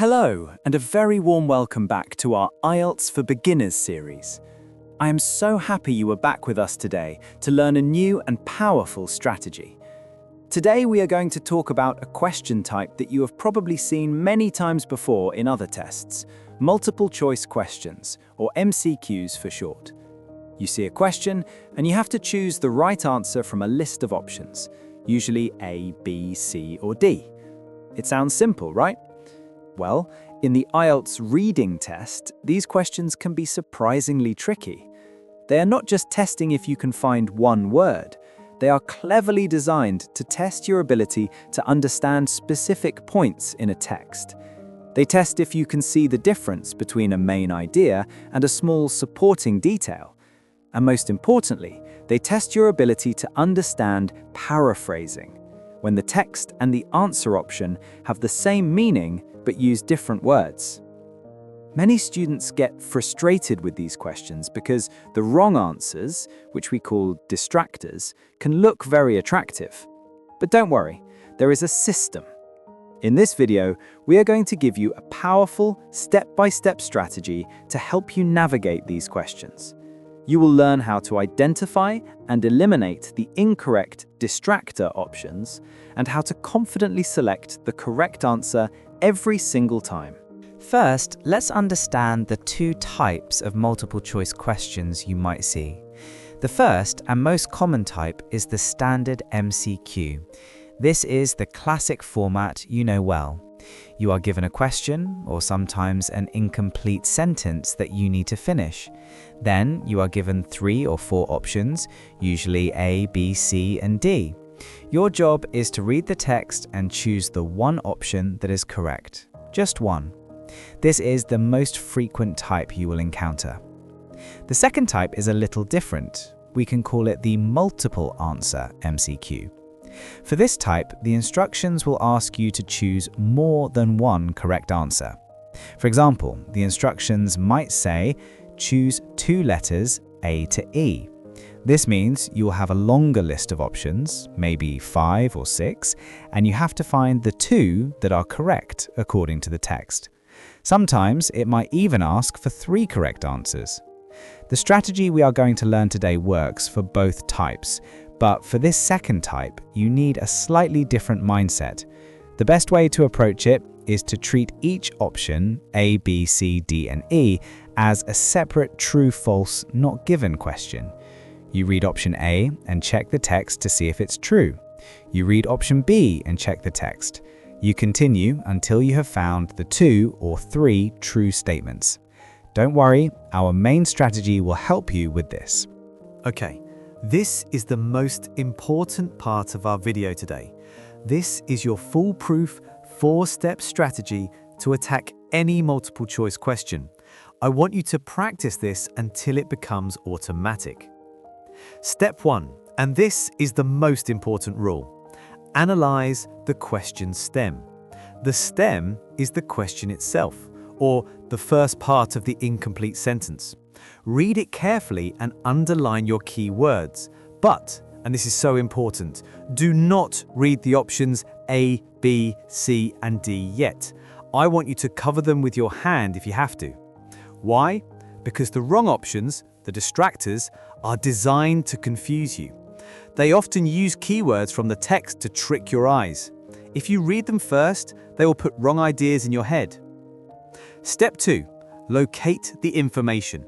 Hello, and a very warm welcome back to our IELTS for Beginners series. I am so happy you are back with us today to learn a new and powerful strategy. Today we are going to talk about a question type that you have probably seen many times before in other tests, multiple choice questions, or MCQs for short. You see a question, and you have to choose the right answer from a list of options, usually A, B, C, or D. It sounds simple, right? Well, in the IELTS reading test, these questions can be surprisingly tricky. They are not just testing if you can find one word. They are cleverly designed to test your ability to understand specific points in a text. They test if you can see the difference between a main idea and a small supporting detail. And most importantly, they test your ability to understand paraphrasing, when the text and the answer option have the same meaning but use different words. Many students get frustrated with these questions because the wrong answers, which we call distractors, can look very attractive. But don't worry, there is a system. In this video, we are going to give you a powerful step-by-step strategy to help you navigate these questions. You will learn how to identify and eliminate the incorrect distractor options and how to confidently select the correct answer every single time. First, let's understand the two types of multiple choice questions you might see. The first and most common type is the standard MCQ. This is the classic format you know well. You are given a question, or sometimes an incomplete sentence that you need to finish. Then you are given 3 or 4 options, usually A, B, C, and D. Your job is to read the text and choose the one option that is correct. Just one. This is the most frequent type you will encounter. The second type is a little different. We can call it the multiple-answer MCQ. For this type, the instructions will ask you to choose more than one correct answer. For example, the instructions might say, choose 2 letters A to E. This means you will have a longer list of options, maybe 5 or 6, and you have to find the 2 that are correct according to the text. Sometimes it might even ask for 3 correct answers. The strategy we are going to learn today works for both types, but for this second type, you need a slightly different mindset. The best way to approach it is to treat each option, A, B, C, D, and E, as a separate true-false not given question. You read option A and check the text to see if it's true. You read option B and check the text. You continue until you have found the 2 or 3 true statements. Don't worry, our main strategy will help you with this. Okay, this is the most important part of our video today. This is your foolproof 4-step strategy to attack any multiple choice question. I want you to practice this until it becomes automatic. Step 1, and this is the most important rule. Analyze the question stem. The stem is the question itself, or the first part of the incomplete sentence. Read it carefully and underline your key words. But, and this is so important, do not read the options A, B, C, and D yet. I want you to cover them with your hand if you have to. Why? Because the wrong options, the distractors, are designed to confuse you. They often use keywords from the text to trick your eyes. If you read them first, they will put wrong ideas in your head. Step 2. Locate the information.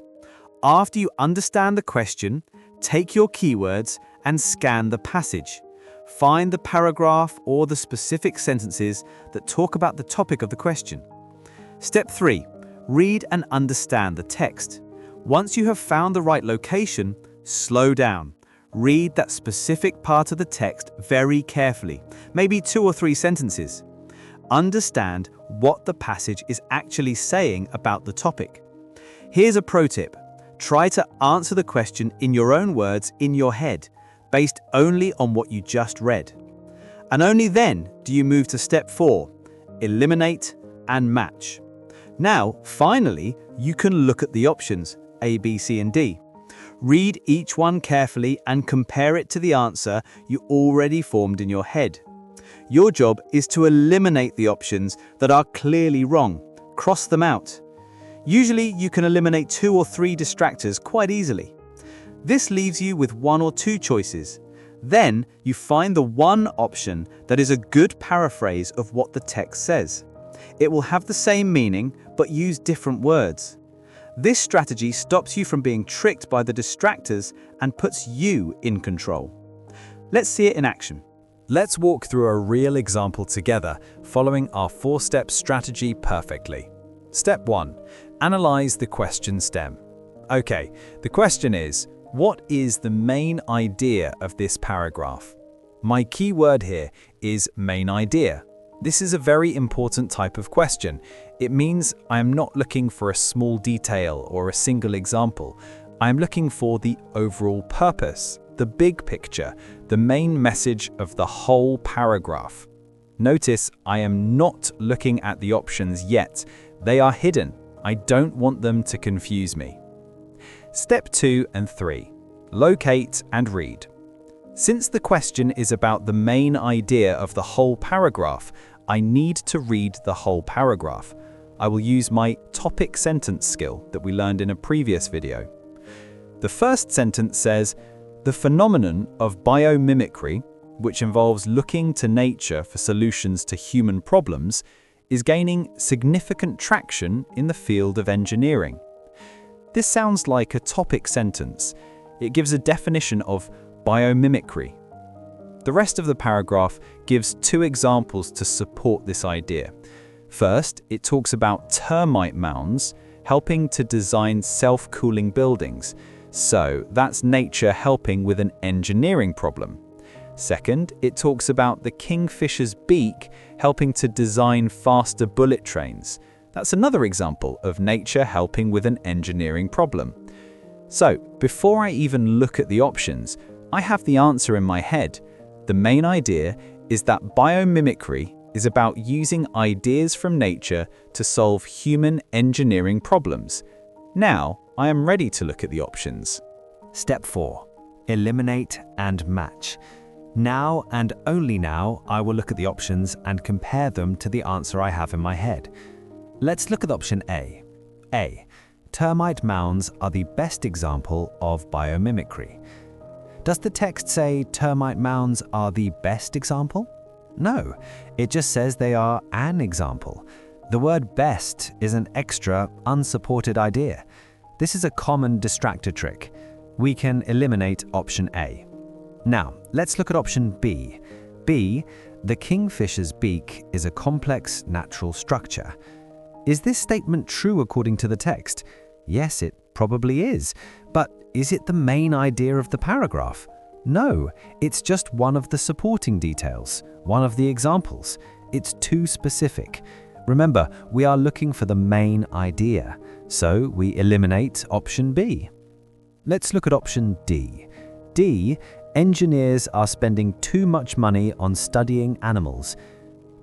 After you understand the question, take your keywords and scan the passage. Find the paragraph or the specific sentences that talk about the topic of the question. Step 3. Read and understand the text. Once you have found the right location, slow down. Read that specific part of the text very carefully, maybe 2 or 3 sentences. Understand what the passage is actually saying about the topic. Here's a pro tip. Try to answer the question in your own words in your head, based only on what you just read. And only then do you move to step 4, eliminate and match. Now, finally, you can look at the options, A, B, C, and D. Read each one carefully and compare it to the answer you already formed in your head. Your job is to eliminate the options that are clearly wrong. Cross them out. Usually, you can eliminate 2 or 3 distractors quite easily. This leaves you with 1 or 2 choices. Then, you find the one option that is a good paraphrase of what the text says. It will have the same meaning, but use different words. This strategy stops you from being tricked by the distractors and puts you in control. Let's see it in action. Let's walk through a real example together, following our 4-step strategy perfectly. Step 1. Analyze the question stem. Okay, the question is, what is the main idea of this paragraph? My key word here is main idea. This is a very important type of question. It means I am not looking for a small detail or a single example. I am looking for the overall purpose, the big picture, the main message of the whole paragraph. Notice I am not looking at the options yet. They are hidden. I don't want them to confuse me. Step 2 and 3. Locate and read. Since the question is about the main idea of the whole paragraph, I need to read the whole paragraph. I will use my topic sentence skill that we learned in a previous video. The first sentence says, "The phenomenon of biomimicry, which involves looking to nature for solutions to human problems, is gaining significant traction in the field of engineering." This sounds like a topic sentence. It gives a definition of biomimicry. The rest of the paragraph gives 2 examples to support this idea. First, it talks about termite mounds helping to design self-cooling buildings. So that's nature helping with an engineering problem. Second, it talks about the kingfisher's beak helping to design faster bullet trains. That's another example of nature helping with an engineering problem. So, before I even look at the options, I have the answer in my head. The main idea is that biomimicry is about using ideas from nature to solve human engineering problems. Now, I am ready to look at the options. Step 4. Eliminate and match. Now and only now, I will look at the options and compare them to the answer I have in my head. Let's look at option A. A. Termite mounds are the best example of biomimicry. Does the text say termite mounds are the best example? No, it just says they are an example. The word best is an extra, unsupported idea. This is a common distractor trick. We can eliminate option A. Now, let's look at option B. B, the kingfisher's beak is a complex natural structure. Is this statement true according to the text? Yes, it probably is. But is it the main idea of the paragraph? No, it's just one of the supporting details, one of the examples. It's too specific. Remember, we are looking for the main idea, so we eliminate option B. Let's look at option D. D, engineers are spending too much money on studying animals.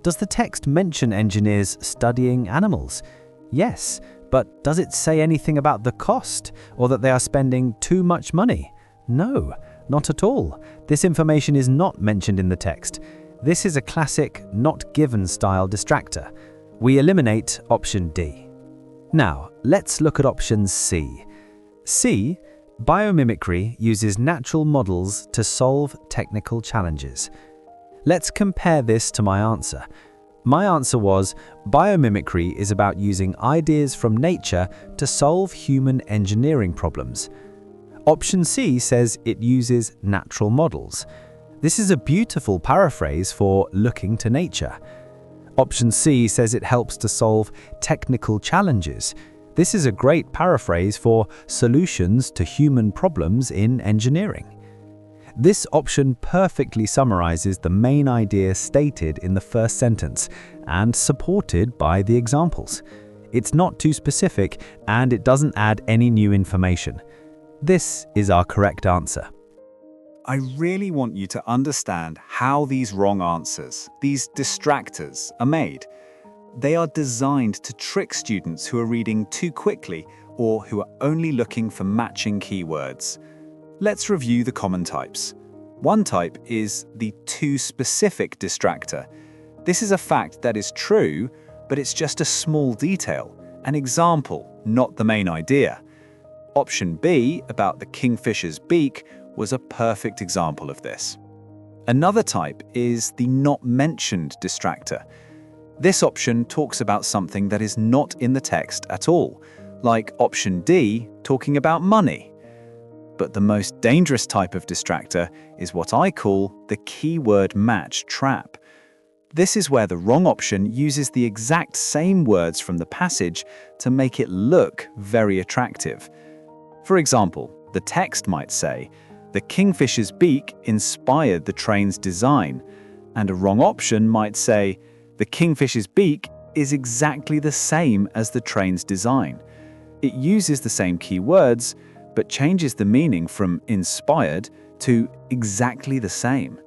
Does the text mention engineers studying animals? Yes, but does it say anything about the cost or that they are spending too much money? No, not at all. This information is not mentioned in the text. This is a classic not given style distractor. We eliminate option D. Now, let's look at option C. C, biomimicry uses natural models to solve technical challenges. Let's compare this to my answer. My answer was, biomimicry is about using ideas from nature to solve human engineering problems. Option C says it uses natural models. This is a beautiful paraphrase for looking to nature. Option C says it helps to solve technical challenges. This is a great paraphrase for solutions to human problems in engineering. This option perfectly summarizes the main idea stated in the first sentence and supported by the examples. It's not too specific and it doesn't add any new information. This is our correct answer. I really want you to understand how these wrong answers, these distractors, are made. They are designed to trick students who are reading too quickly or who are only looking for matching keywords. Let's review the common types. One type is the too specific distractor. This is a fact that is true, but it's just a small detail, an example, not the main idea. Option B, about the kingfisher's beak, was a perfect example of this. Another type is the not mentioned distractor. This option talks about something that is not in the text at all, like option D, talking about money. But the most dangerous type of distractor is what I call the keyword match trap. This is where the wrong option uses the exact same words from the passage to make it look very attractive. For example, the text might say, "The kingfisher's beak inspired the train's design," and a wrong option might say, "The kingfisher's beak is exactly the same as the train's design." It uses the same keywords, but changes the meaning from inspired to exactly the same.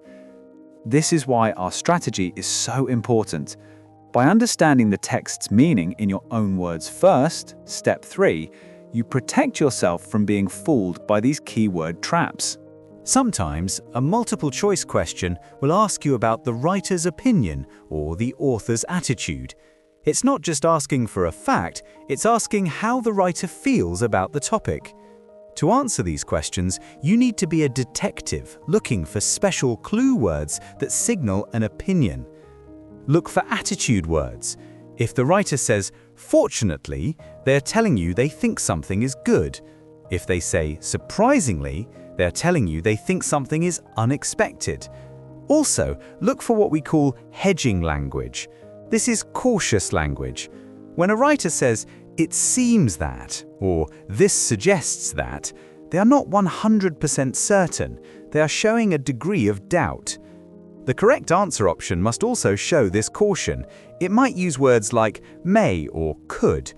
This is why our strategy is so important. By understanding the text's meaning in your own words first, step 3, you protect yourself from being fooled by these keyword traps. Sometimes, a multiple-choice question will ask you about the writer's opinion or the author's attitude. It's not just asking for a fact, it's asking how the writer feels about the topic. To answer these questions, you need to be a detective looking for special clue words that signal an opinion. Look for attitude words. If the writer says, "Fortunately," they're telling you they think something is good. If they say, "Surprisingly," they're telling you they think something is unexpected. Also, look for what we call hedging language. This is cautious language. When a writer says, "It seems that," or "This suggests that," they are not 100% certain. They are showing a degree of doubt. The correct answer option must also show this caution. It might use words like may or could.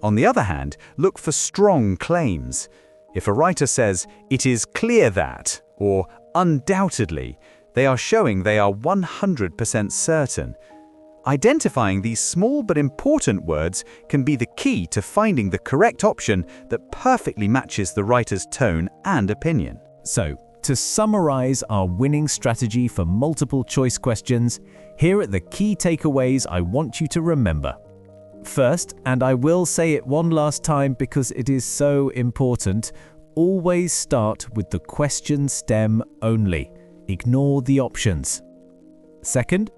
On the other hand, look for strong claims. If a writer says, "It is clear that," or "undoubtedly," they are showing they are 100% certain. Identifying these small but important words can be the key to finding the correct option that perfectly matches the writer's tone and opinion. So, to summarize our winning strategy for multiple-choice questions, here are the key takeaways I want you to remember. First, and I will say it one last time because it is so important, always start with the question stem only. Ignore the options. Second,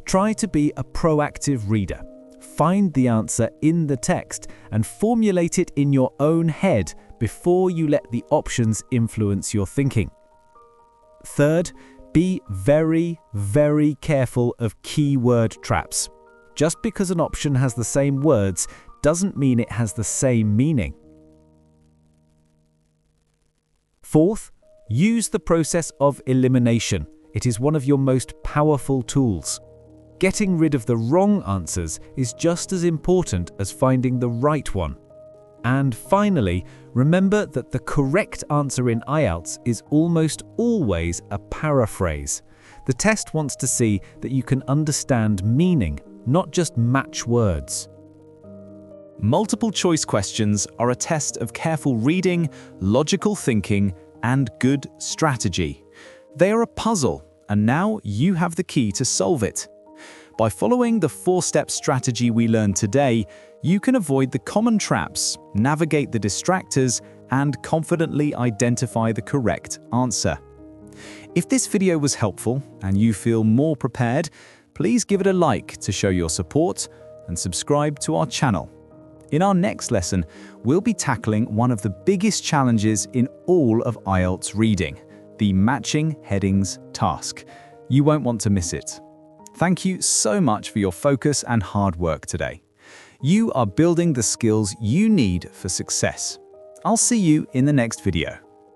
try to be a proactive reader. Find the answer in the text and formulate it in your own head before you let the options influence your thinking. Third, be very, very careful of keyword traps. Just because an option has the same words doesn't mean it has the same meaning. Fourth, use the process of elimination. It is one of your most powerful tools. Getting rid of the wrong answers is just as important as finding the right one. And finally, remember that the correct answer in IELTS is almost always a paraphrase. The test wants to see that you can understand meaning, not just match words. Multiple-choice questions are a test of careful reading, logical thinking, and good strategy. They are a puzzle, and now you have the key to solve it. By following the 4-step strategy we learned today, you can avoid the common traps, navigate the distractors, and confidently identify the correct answer. If this video was helpful and you feel more prepared, please give it a like to show your support and subscribe to our channel. In our next lesson, we'll be tackling one of the biggest challenges in all of IELTS reading, the matching headings task. You won't want to miss it. Thank you so much for your focus and hard work today. You are building the skills you need for success. I'll see you in the next video.